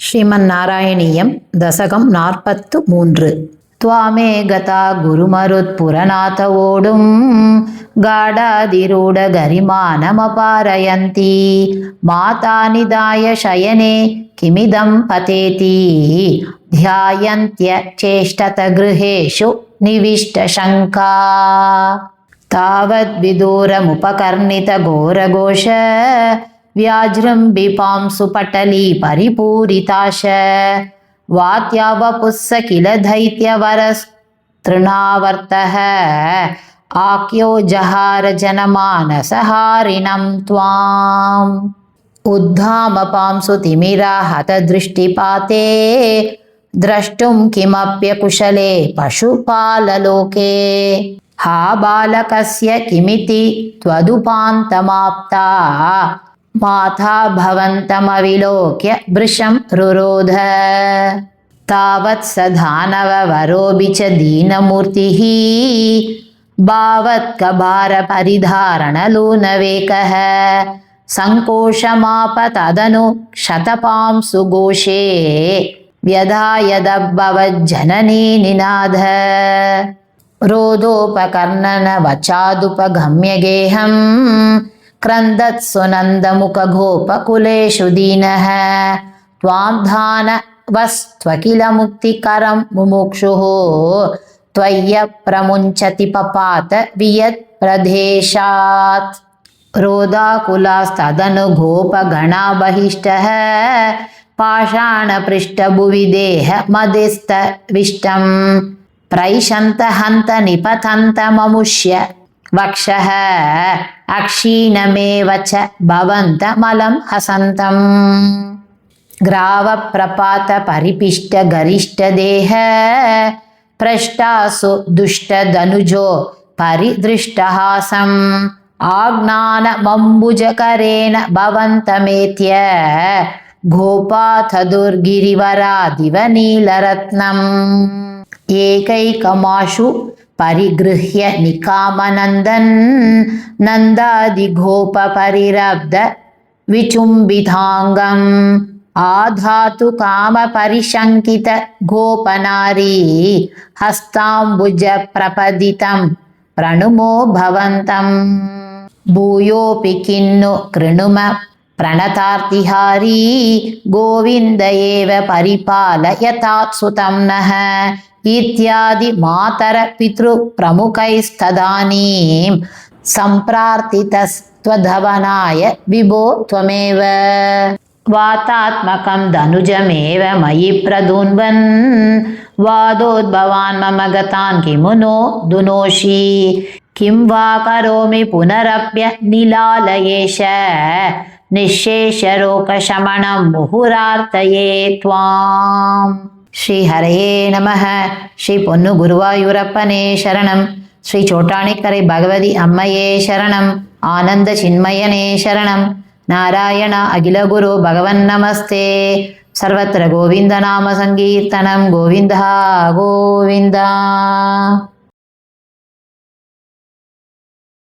श्रीमन्नारायणीयं दशकं 43 त्वामे गता गुरुमरुत्पुरनाथ ओडुं गाढाधिरूढगरिमानमपारयन्ती माता निधाय शयने किमिदं पतेति ध्यायन्त्यचेष्टतगृहेषु निविष्टशङ्का तावद्विदूरमुपकर्णितघोरघोष व्याजृम्बिपांसु पटली परिपूरिताश वात्यावपुस्स किल दैत्यवरस्तृणावर्तः आख्यो जहार जनमानसहारिणं त्वाम् उद्धामपांसु तिमिराहतदृष्टिपाते द्रष्टुं किमप्यकुशले पशुपाललोके हा बालकस्य किमिति त्वदुपान्तमाप्ता माता भवन्तमविलोक्य भृशं रुरोध तावत् स दानववरोऽपि च दीनमूर्तिः भावत्कभारपरिधारणलूनवेकः सङ्कोशमाप तदनु क्षतपांसु घोषे व्यधायदभवज्जननी निनाद रोदोपकर्णनवचादुपगम्य गेहं क्रन्दत्सु नन्दमुखगोपकुलेषु दीनः त्वां धानवस्त्वखिलमुक्तिकरं मुमुक्षुः त्वय्यप्रमुञ्चति पपात वियत्प्रदेशात् रोदाकुलास्तदनु गोपगणा बहिष्टः पाषाणपृष्ठभुवि देहमदिस्तविष्टम् प्रैषन्त हन्त निपतन्त ममुष्य वक्षः अक्षीणमेव च भवन्तमलं हसन्तम् ग्रावप्रपात परिपिष्ट गरिष्ठदेह प्रष्टासु दुष्टधनुजो परिदृष्टहासम् आज्ञानमम्बुजकरेण भवन्तमेत्य गोपाथ दुर्गिरिवरादिव नीलरत्नम् एकैकमाशु परिगृह्य निकामनन्दन् नन्दादिगोपपरिरब्ध विचुम्बिताङ्गम् आधातु कामपरिशङ्कित गोपनारी हस्ताम्बुजप्रपदितं प्रणुमो भवन्तम् भूयोऽपि किन्नु कृणुम प्रणतार्तिहारी गोविन्द एव परिपालयतात्सुतं नः इत्यादि मातर पितृप्रमुखैस्तदानीं सम्प्रार्थितस्त्वधवनाय विभो त्वमेव वातात्मकं धनुजमेव मयि प्रदुन्वन् वादोद्भवान् मम गतान् किमु नो दुनोषि किं वा करोमि पुनरप्य निलालयेश निःशेषरोगशमनं मुहुरार्तये त्वाम् श्रीहरये नमः श्री पोन्नु गुरुवायूरप्पने शरणं श्री चोटाणिक्करै भगवति अम्मये शरणं आनंद चिन्मयने शरणं नारायण अखिलगुरु भगवन्नमस्ते सर्वत्र गोविंद नाम संकीर्तनं गोविंद गोविंद।